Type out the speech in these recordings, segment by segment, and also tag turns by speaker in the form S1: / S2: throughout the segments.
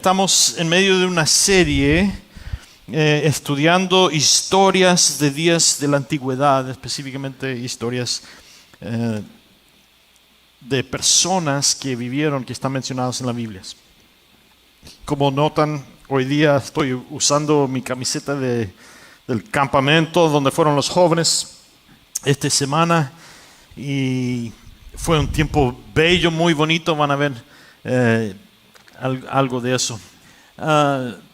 S1: Estamos en medio de una serie estudiando historias de días de la antigüedad, específicamente historias de personas que vivieron, que están mencionadas en las Biblias. Como notan, hoy día estoy usando mi camiseta del campamento donde fueron los jóvenes esta semana y fue un tiempo bello, muy bonito, van a ver algo de eso.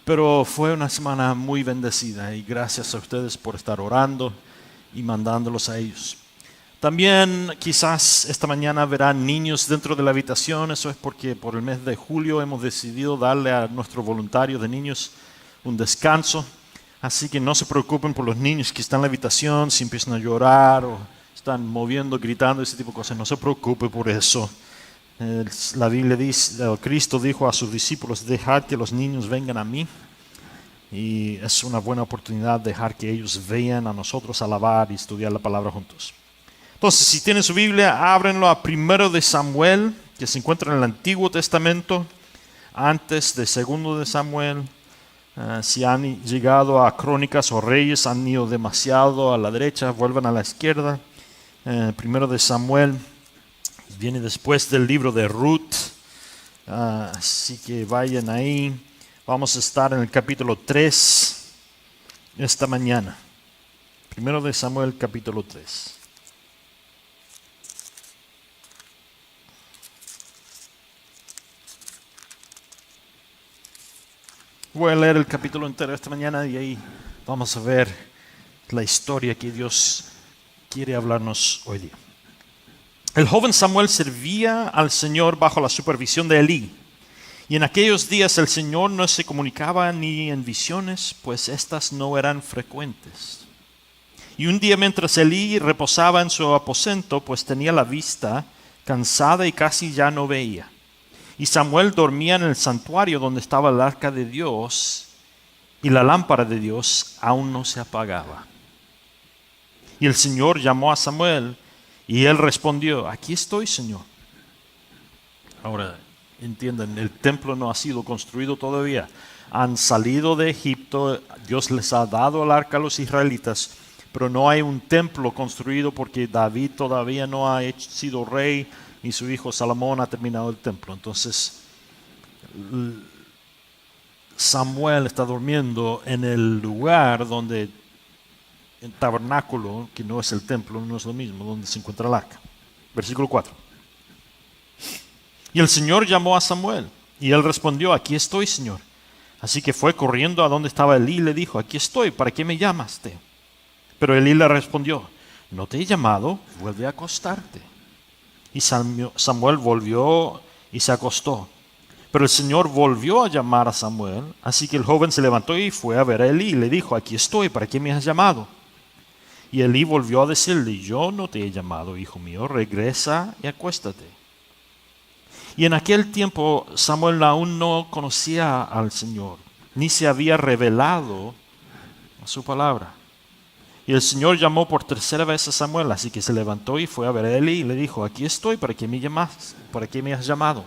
S1: Pero fue una semana muy bendecida y gracias a ustedes por estar orando y mandándolos a ellos. También quizás esta mañana verán niños dentro de la habitación. Eso es porque por el mes de julio hemos decidido darle a nuestros voluntarios de niños un descanso. Así que no se preocupen por los niños que están en la habitación, si empiezan a llorar o están moviendo, gritando, ese tipo de cosas. No se preocupe por eso. La Biblia dice, Cristo dijo a sus discípulos: dejad que los niños vengan a mí. Y es una buena oportunidad dejar que ellos vean a nosotros alabar y estudiar la palabra juntos. Entonces, si tienen su Biblia, ábrenlo a 1 de Samuel, que se encuentra en el Antiguo Testamento, antes de 2 de Samuel. Si han llegado a Crónicas o Reyes, han ido demasiado a la derecha, vuelvan a la izquierda. 1 de Samuel viene después del libro de Ruth, así que vayan ahí. Vamos a estar en el capítulo 3 esta mañana. 1 de Samuel, capítulo 3. Voy a leer el capítulo entero esta mañana y ahí vamos a ver la historia que Dios quiere hablarnos hoy día. El joven Samuel servía al Señor bajo la supervisión de Elí. Y en aquellos días el Señor no se comunicaba ni en visiones, pues éstas no eran frecuentes. Y un día mientras Elí reposaba en su aposento, pues tenía la vista cansada y casi ya no veía. Y Samuel dormía en el santuario donde estaba el arca de Dios, y la lámpara de Dios aún no se apagaba. Y el Señor llamó a Samuel, y él respondió: aquí estoy, Señor. Ahora, entiendan, el templo no ha sido construido todavía. Han salido de Egipto, Dios les ha dado el arca a los israelitas, pero no hay un templo construido porque David todavía no ha sido rey y su hijo Salomón ha terminado el templo. Entonces, Samuel está durmiendo en el lugar donde el tabernáculo, que no es el templo, no es lo mismo, donde se encuentra el arca. Versículo 4. Y el Señor llamó a Samuel, y él respondió: aquí estoy, Señor. Así que fue corriendo a donde estaba Elí y le dijo: aquí estoy, ¿para qué me llamaste? Pero Elí le respondió: no te he llamado, vuelve a acostarte. Y Samuel volvió y se acostó. Pero el Señor volvió a llamar a Samuel, así que el joven se levantó y fue a ver a Elí y le dijo: aquí estoy, ¿para qué me has llamado? Y Elí volvió a decirle: yo no te he llamado, hijo mío, regresa y acuéstate. Y en aquel tiempo Samuel aún no conocía al Señor, ni se había revelado a su palabra. Y el Señor llamó por tercera vez a Samuel, así que se levantó y fue a ver a Elí y le dijo: aquí estoy, ¿para qué me llamas? ¿Para qué me has llamado?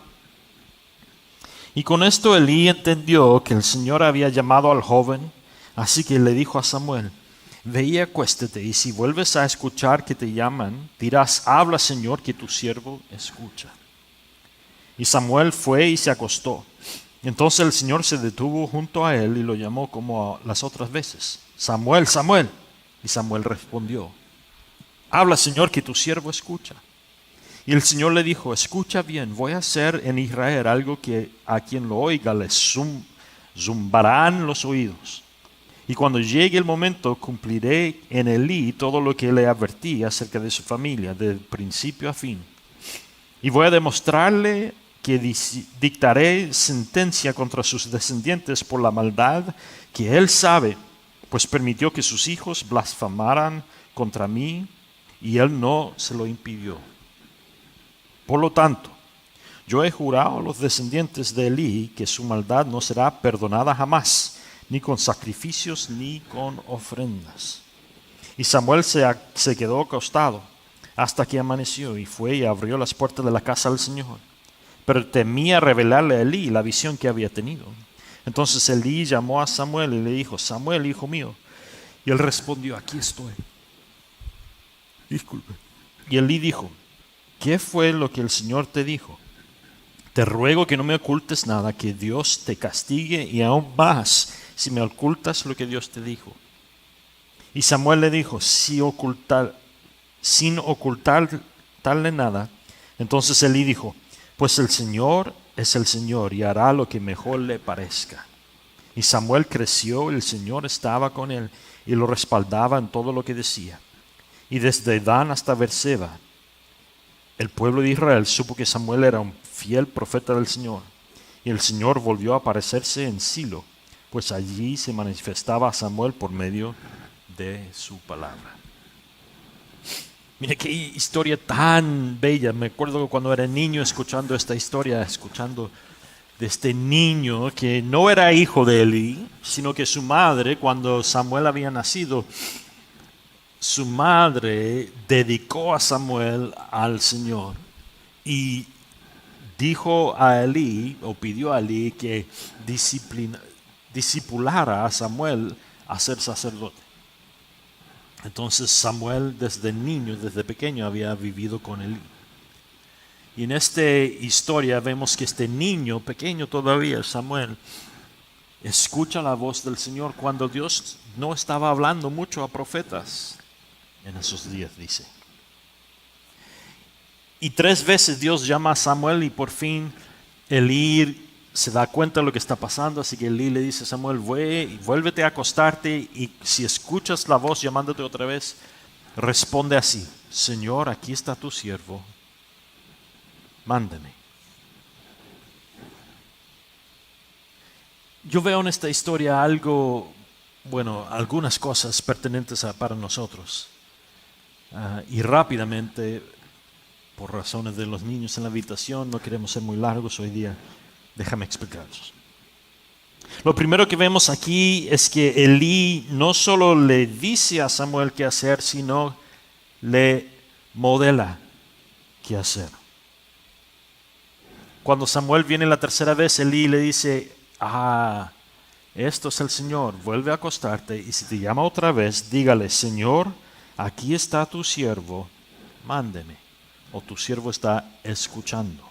S1: Y con esto Elí entendió que el Señor había llamado al joven, así que le dijo a Samuel: ve y acuéstate, y si vuelves a escuchar que te llaman, dirás: habla, Señor, que tu siervo escucha. Y Samuel fue y se acostó. Entonces el Señor se detuvo junto a él y lo llamó como las otras veces: Samuel, Samuel. Y Samuel respondió: habla, Señor, que tu siervo escucha. Y el Señor le dijo: escucha bien, voy a hacer en Israel algo que a quien lo oiga le zumbarán los oídos. Y cuando llegue el momento, cumpliré en Elí todo lo que le advertí acerca de su familia, de principio a fin. Y voy a demostrarle que dictaré sentencia contra sus descendientes por la maldad que él sabe, pues permitió que sus hijos blasfemaran contra mí, y él no se lo impidió. Por lo tanto, yo he jurado a los descendientes de Elí que su maldad no será perdonada jamás, ni con sacrificios ni con ofrendas. Y Samuel se quedó acostado hasta que amaneció, y fue y abrió las puertas de la casa del Señor. Pero temía revelarle a Elí la visión que había tenido. Entonces Elí llamó a Samuel y le dijo: Samuel, hijo mío. Y él respondió: aquí estoy. Disculpe. Y Elí dijo: ¿qué fue lo que el Señor te dijo? Te ruego que no me ocultes nada, que Dios te castigue y aún más si me ocultas lo que Dios te dijo. Y Samuel le dijo: sin ocultarle nada. Entonces Elí dijo: pues el Señor es el Señor y hará lo que mejor le parezca. Y Samuel creció y el Señor estaba con él y lo respaldaba en todo lo que decía. Y desde Dan hasta Beerseba, el pueblo de Israel supo que Samuel era un fiel profeta del Señor. Y el Señor volvió a aparecerse en Silo, pues allí se manifestaba a Samuel por medio de su palabra. Mira qué historia tan bella. Me acuerdo cuando era niño escuchando esta historia, escuchando de este niño que no era hijo de Elí, sino que su madre, cuando Samuel había nacido, su madre dedicó a Samuel al Señor y dijo a Elí, o pidió a Elí, que discipulara a Samuel a ser sacerdote. Entonces Samuel desde niño, desde pequeño, había vivido con Elí. Y en esta historia vemos que este niño pequeño todavía, Samuel, escucha la voz del Señor cuando Dios no estaba hablando mucho a profetas en esos días, dice. Y 3 veces Dios llama a Samuel y por fin Elí se da cuenta de lo que está pasando, así que Elí le dice a Samuel: vuélvete a acostarte y si escuchas la voz llamándote otra vez, responde así: Señor, aquí está tu siervo, mándame. Yo veo en esta historia algunas cosas pertinentes para nosotros. Y rápidamente, por razones de los niños en la habitación, no queremos ser muy largos hoy día. Déjame explicarlos. Lo primero que vemos aquí es que Elí no solo le dice a Samuel qué hacer, sino le modela qué hacer. Cuando Samuel viene la tercera vez, Elí le dice: esto es el Señor, vuelve a acostarte y si te llama otra vez, dígale: Señor, aquí está tu siervo, mándeme. O tu siervo está escuchando.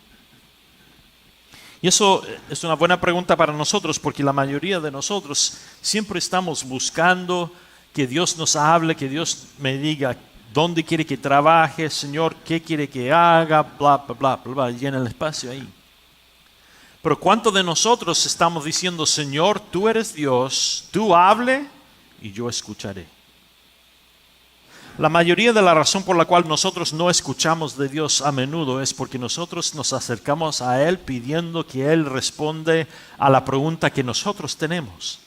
S1: Y eso es una buena pregunta para nosotros, porque la mayoría de nosotros siempre estamos buscando que Dios nos hable, que Dios me diga dónde quiere que trabaje, Señor, qué quiere que haga, bla, bla, bla, bla, bla, llena el espacio ahí. Pero ¿cuántos de nosotros estamos diciendo: Señor, tú eres Dios, tú hable y yo escucharé? La mayoría de la razón por la cual nosotros no escuchamos de Dios a menudo es porque nosotros nos acercamos a Él pidiendo que Él responda a la pregunta que nosotros tenemos.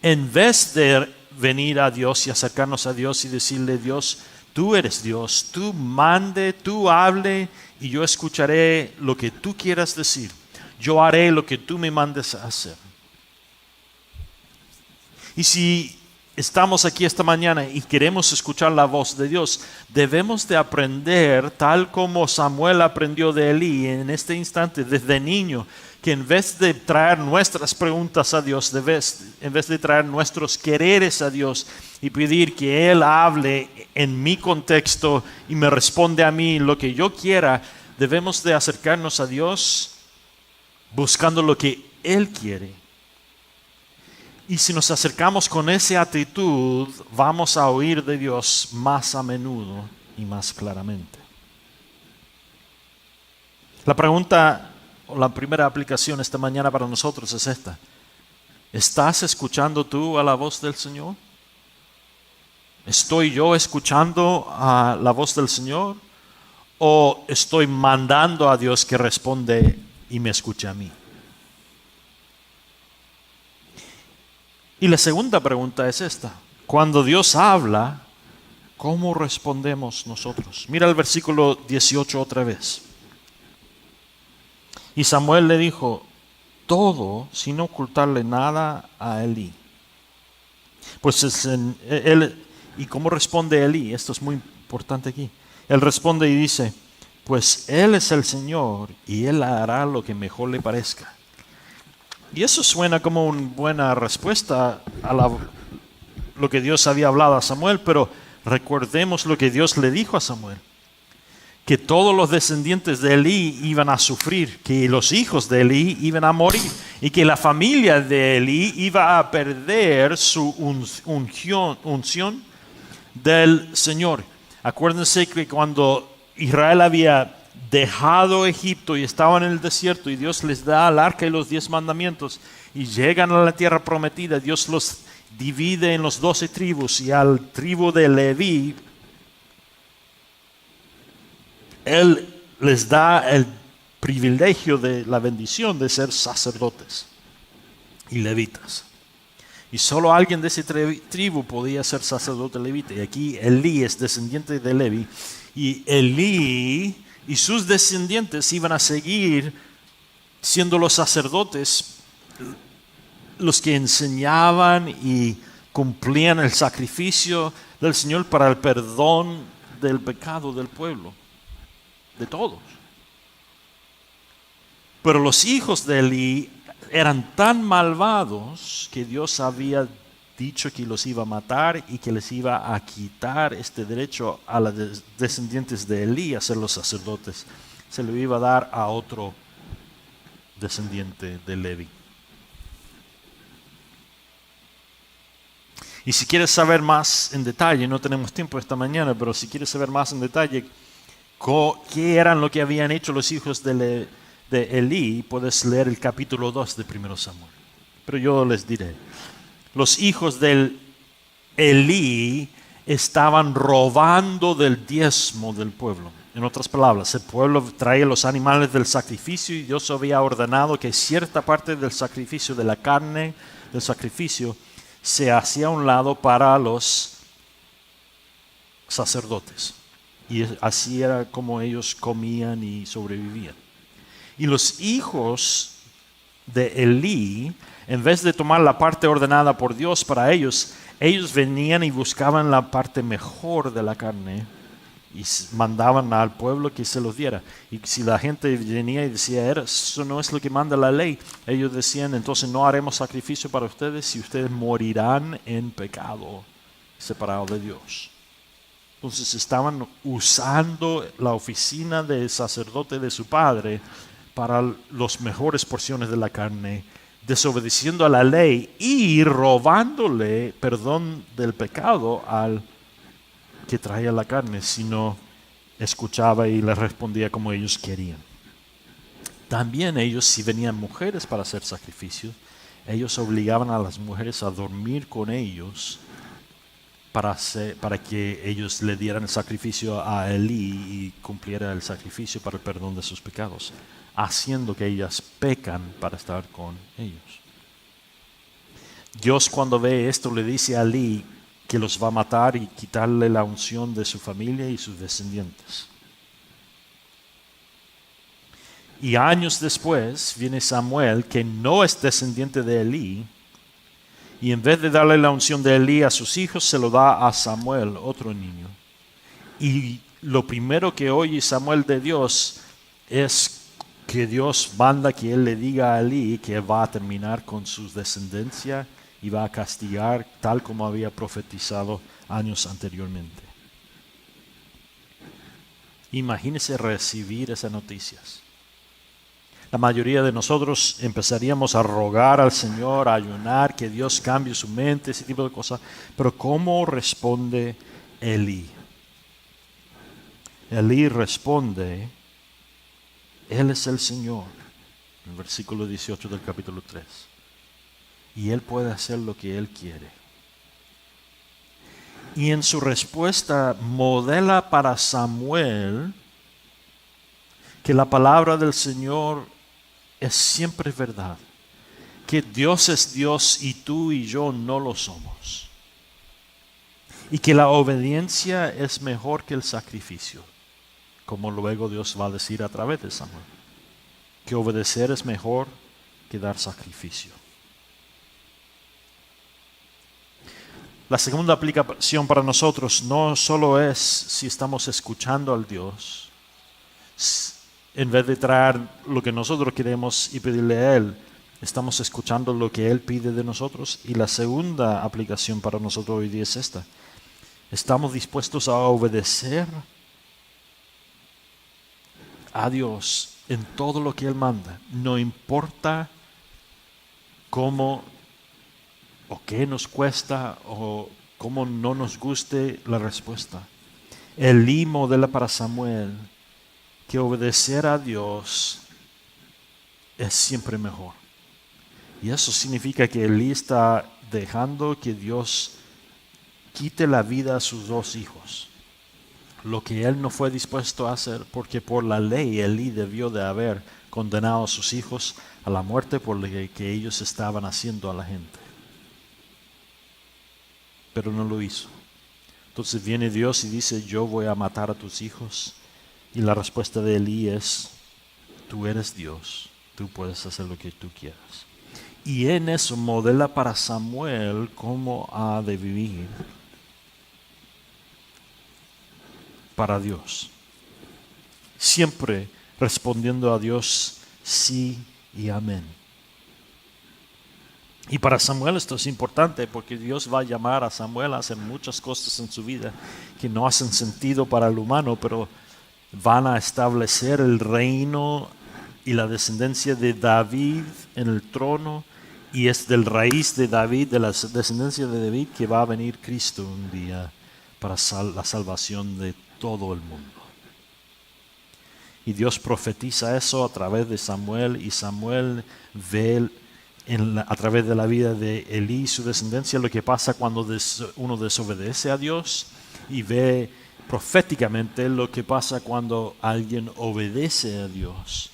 S1: En vez de venir a Dios y acercarnos a Dios y decirle: Dios, tú eres Dios, tú mande, tú hable y yo escucharé lo que tú quieras decir. Yo haré lo que tú me mandes a hacer. Y si estamos aquí esta mañana y queremos escuchar la voz de Dios, debemos de aprender, tal como Samuel aprendió de Elí en este instante desde niño, que en vez de traer nuestras preguntas a Dios, en vez de traer nuestros quereres a Dios y pedir que Él hable en mi contexto y me responde a mí lo que yo quiera, debemos de acercarnos a Dios buscando lo que Él quiere. Y si nos acercamos con esa actitud, vamos a oír de Dios más a menudo y más claramente. La pregunta o la primera aplicación esta mañana para nosotros es esta: ¿estás escuchando tú a la voz del Señor? ¿Estoy yo escuchando a la voz del Señor? ¿O estoy mandando a Dios que responde y me escuche a mí? Y la segunda pregunta es esta: cuando Dios habla, ¿cómo respondemos nosotros? Mira el versículo 18 otra vez. Y Samuel le dijo todo sin ocultarle nada a Elí. Pues ¿y cómo responde Elí? Esto es muy importante aquí. Él responde y dice: pues Él es el Señor y Él hará lo que mejor le parezca. Y eso suena como una buena respuesta a lo que Dios había hablado a Samuel, pero recordemos lo que Dios le dijo a Samuel. Que todos los descendientes de Elí iban a sufrir, que los hijos de Elí iban a morir y que la familia de Elí iba a perder su unción del Señor. Acuérdense que cuando Israel había dejado Egipto y estaban en el desierto y Dios les da el arca y los 10 mandamientos y llegan a la tierra prometida, Dios los divide en los 12 tribus y al tribu de Leví Él les da el privilegio de la bendición de ser sacerdotes y levitas. Y solo alguien de esa tribu podía ser sacerdote levita. Y aquí Elí es descendiente de Leví. Y Elí y sus descendientes iban a seguir siendo los sacerdotes, los que enseñaban y cumplían el sacrificio del Señor para el perdón del pecado del pueblo. De todos. Pero los hijos de Elí eran tan malvados que Dios había dicho que los iba a matar y que les iba a quitar este derecho a los descendientes de Elí a ser los sacerdotes. Se lo iba a dar a otro descendiente de Leví. Y si quieres saber más en detalle, no tenemos tiempo esta mañana, pero si quieres saber más en detalle qué eran lo que habían hecho los hijos de Elí, puedes leer el capítulo 2 de 1 Samuel. Pero yo les diré, los hijos de Elí estaban robando del diezmo del pueblo. En otras palabras, el pueblo traía los animales del sacrificio y Dios había ordenado que cierta parte del sacrificio, de la carne del sacrificio, se hacía a un lado para los sacerdotes. Y así era como ellos comían y sobrevivían. Y los hijos de Elí, en vez de tomar la parte ordenada por Dios para ellos venían y buscaban la parte mejor de la carne y mandaban al pueblo que se los diera. Y si la gente venía y decía, eso no es lo que manda la ley, ellos decían, entonces no haremos sacrificio para ustedes y ustedes morirán en pecado, separados de Dios. Entonces estaban usando la oficina de sacerdote de su padre para las mejores porciones de la carne, desobedeciendo a la ley y robándole perdón del pecado al que traía la carne, si no escuchaba y le respondía como ellos querían. También ellos, si venían mujeres para hacer sacrificios, ellos obligaban a las mujeres a dormir con ellos para que ellos le dieran el sacrificio a Elí y cumpliera el sacrificio para el perdón de sus pecados, haciendo que ellas pecan para estar con ellos. Dios, cuando ve esto, le dice a Elí que los va a matar y quitarle la unción de su familia y sus descendientes. Y años después viene Samuel, que no es descendiente de Elí, y en vez de darle la unción de Elí a sus hijos, se lo da a Samuel, otro niño. Y lo primero que oye Samuel de Dios es que Dios manda que él le diga a Elí que va a terminar con su descendencia y va a castigar tal como había profetizado años anteriormente. Imagínese recibir esas noticias. La mayoría de nosotros empezaríamos a rogar al Señor, a ayunar, que Dios cambie su mente, ese tipo de cosas. Pero ¿cómo responde Elí? Elí responde, Él es el Señor, en el versículo 18 del capítulo 3. Y Él puede hacer lo que Él quiere. Y en su respuesta modela para Samuel que la palabra del Señor es siempre verdad, que Dios es Dios y tú y yo no lo somos, y que la obediencia es mejor que el sacrificio, como luego Dios va a decir a través de Samuel, que obedecer es mejor que dar sacrificio. La segunda aplicación para nosotros no solo es si estamos escuchando al Dios, en vez de traer lo que nosotros queremos y pedirle a Él, ¿Estamos escuchando lo que Él pide de nosotros? Y la segunda aplicación para nosotros hoy día es esta. ¿Estamos dispuestos a obedecer a Dios en todo lo que Él manda? No importa cómo o qué nos cuesta o cómo no nos guste la respuesta. Elí modela para Samuel que obedecer a Dios es siempre mejor. Y eso significa que Elí está dejando que Dios quite la vida a sus dos hijos. Lo que él no fue dispuesto a hacer, porque por la ley Elí debió de haber condenado a sus hijos a la muerte por lo que ellos estaban haciendo a la gente. Pero no lo hizo. Entonces viene Dios y dice, yo voy a matar a tus hijos. Y la respuesta de Elí es, tú eres Dios, tú puedes hacer lo que tú quieras. Y en eso modela para Samuel cómo ha de vivir para Dios. Siempre respondiendo a Dios sí y amén. Y para Samuel esto es importante porque Dios va a llamar a Samuel a hacer muchas cosas en su vida que no hacen sentido para el humano, pero van a establecer el reino y la descendencia de David en el trono. Y es del raíz de David, de la descendencia de David, que va a venir Cristo un día para la salvación de todo el mundo. Y Dios profetiza eso a través de Samuel, y Samuel ve a través de la vida de Elí y su descendencia lo que pasa cuando uno desobedece a Dios, y ve proféticamente lo que pasa cuando alguien obedece a Dios.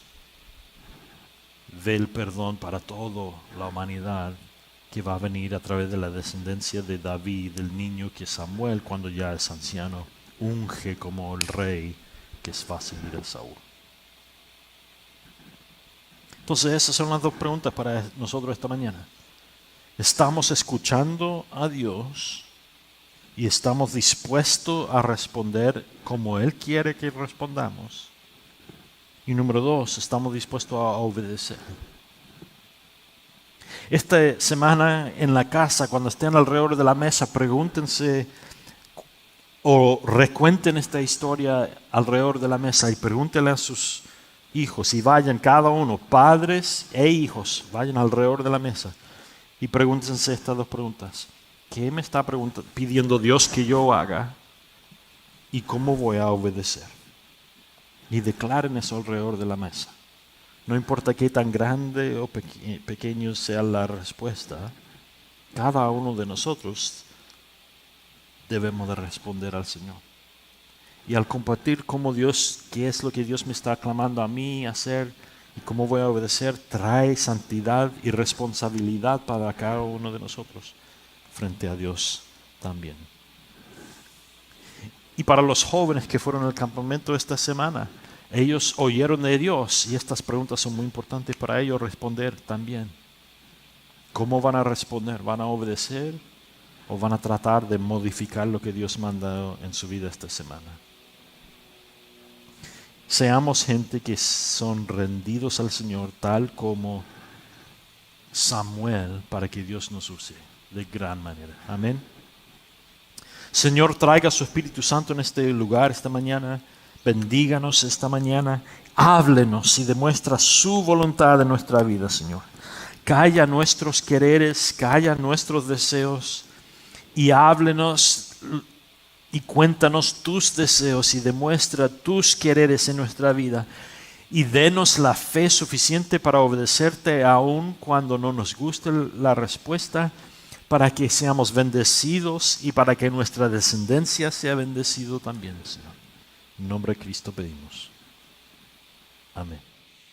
S1: Ve el perdón para toda la humanidad que va a venir a través de la descendencia de David, del niño que Samuel, cuando ya es anciano, unge como el rey que es fácil ir a Saúl. Entonces esas son las dos preguntas para nosotros esta mañana. ¿Estamos escuchando a Dios y estamos dispuestos a responder como Él quiere que respondamos? Y número 2, estamos dispuestos a obedecer. Esta semana en la casa, cuando estén alrededor de la mesa, pregúntense o recuenten esta historia alrededor de la mesa y pregúntenle a sus hijos, y vayan cada uno, padres e hijos, vayan alrededor de la mesa y pregúntense estas dos preguntas. ¿Qué me está pidiendo Dios que yo haga y cómo voy a obedecer? Y declaren eso alrededor de la mesa. No importa qué tan grande o pequeño sea la respuesta, cada uno de nosotros debemos de responder al Señor. Y al compartir cómo Dios, qué es lo que Dios me está clamando a mí hacer y cómo voy a obedecer, trae santidad y responsabilidad para cada uno de nosotros frente a Dios también. Y para los jóvenes que fueron al campamento esta semana, ellos oyeron de Dios y estas preguntas son muy importantes para ellos responder también. ¿Cómo van a responder? ¿Van a obedecer o van a tratar de modificar lo que Dios manda en su vida esta semana? Seamos gente que son rendidos al Señor tal como Samuel, para que Dios nos use de gran manera. Amén. Señor, traiga su Espíritu Santo en este lugar esta mañana. Bendíganos esta mañana. Háblenos y demuestra su voluntad en nuestra vida, Señor. Calla nuestros quereres, calla nuestros deseos y háblenos y cuéntanos tus deseos y demuestra tus quereres en nuestra vida. Y denos la fe suficiente para obedecerte aun cuando no nos guste la respuesta, para que seamos bendecidos y para que nuestra descendencia sea bendecido también, Señor. En nombre de Cristo pedimos. Amén.